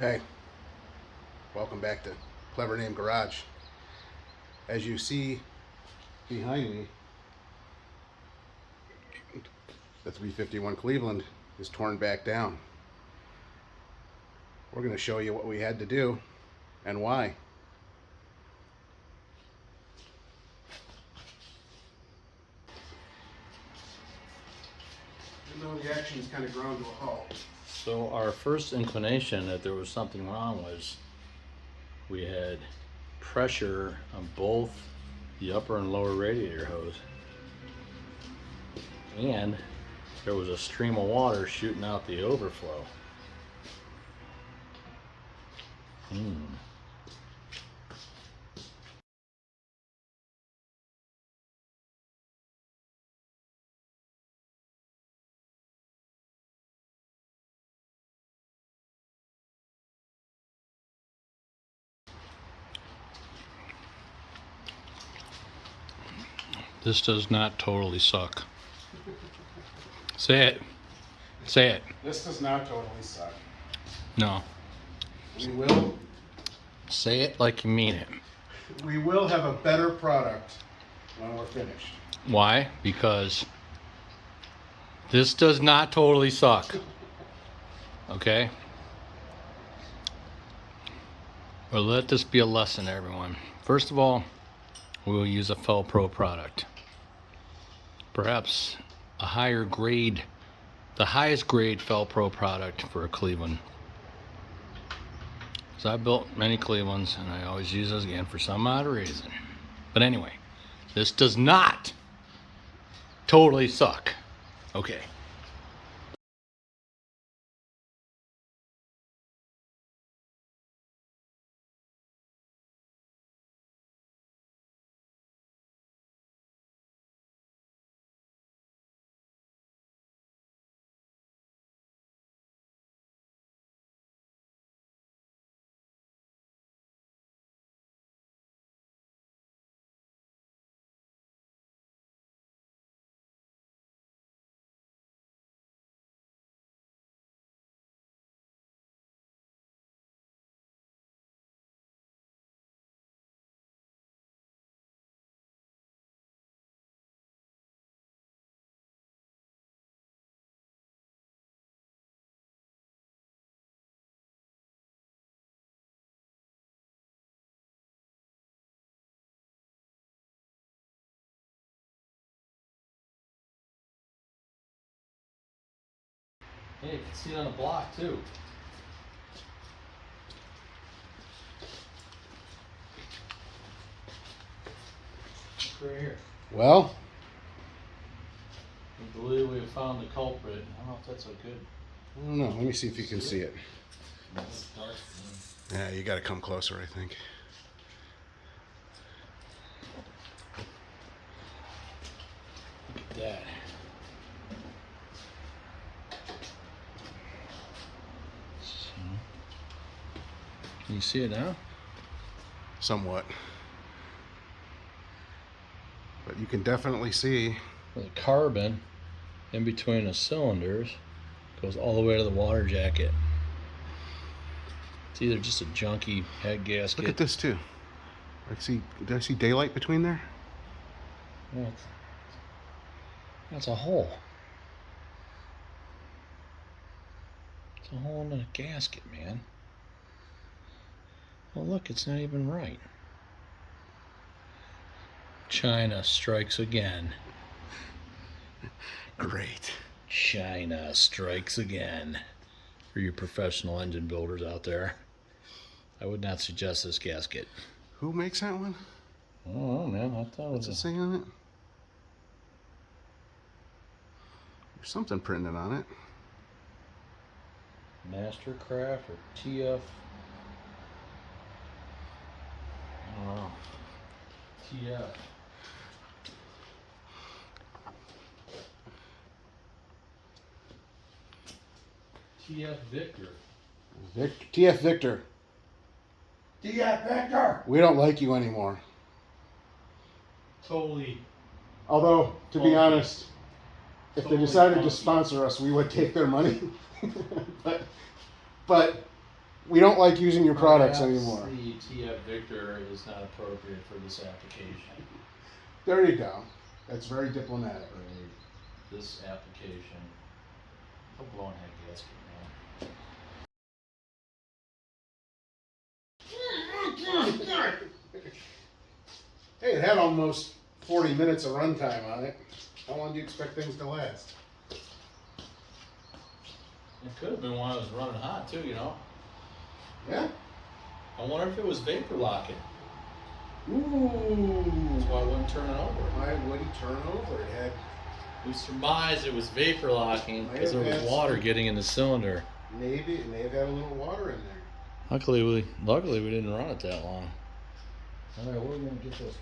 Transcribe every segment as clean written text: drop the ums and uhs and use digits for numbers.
Hey, welcome back to Clever Name Garage. As you see behind me, the 351 Cleveland is torn back down. We're going to show you what we had to do and why. Even though the action has kind of ground to a halt. So our first inclination that there was something wrong was we had pressure on both the upper and lower radiator hose, and there was a stream of water shooting out the overflow. This does not totally suck. Say it. Say it. This does not totally suck. No. We will Say it like you mean it. have a better product when we're finished. Why? Because this does not totally suck. Okay? But let this be a lesson, everyone. First of all, we will use a Felpro product. Perhaps a higher grade, the highest grade Felpro product for a Cleveland. So I built many Clevelands and I always use those again for some odd reason. But anyway, this does not totally suck. Okay. Hey, you can see it on the block too. Look right here. Well, I believe we have found the culprit. I don't know if that's so good. I don't know. Let me see if you can see it. It's dark. Yeah, you got to come closer, I think. Look at that. So, can you see it now? Somewhat. But you can definitely see. The carbon in between the cylinders goes all the way to the water jacket. It's either just a junky head gasket. Look at this too. Did I see daylight between there? Yeah, that's a hole. It's a hole in the gasket, man. Well, look, it's not even right. China strikes again. Great. China strikes again. For you professional engine builders out there, I would not suggest this gasket. Who makes that one? I don't know, man. I thought it What's it was say on it? There's something printed on it. Mastercraft or TF. I don't know. TF. TF Victor. TF Victor. TF Victor! We don't like you anymore. Totally. Although, to be honest, if they Totally decided to funky. sponsor us, we would take their money. but we don't like using your products Perhaps anymore. the TF Victor is not appropriate for this application. There you go. That's very diplomatic. For this application. I'm blowing that gasket, man. Hey, it had almost 40 minutes of runtime on it. How long do you expect things to last? It could have been when I was running hot too, you know. Yeah? I wonder if it was vapor locking. Ooh. That's why I wouldn't turn it over. Why would he turn over? It had. We surmised it was vapor locking because there Might have was had water some- getting in the cylinder. Maybe it may have had a little water in there. Luckily we didn't run it that long. All right, we're gonna get this.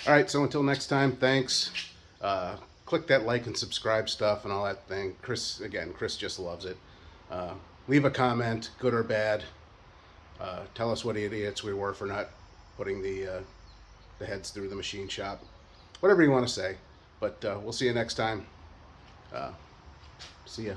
All right, so until next time, thanks. Click that like and subscribe stuff and all that thing. Chris just loves it. Leave a comment, good or bad. Tell us what idiots we were for not putting the heads through the machine shop. Whatever you want to say. But we'll see you next time. See ya.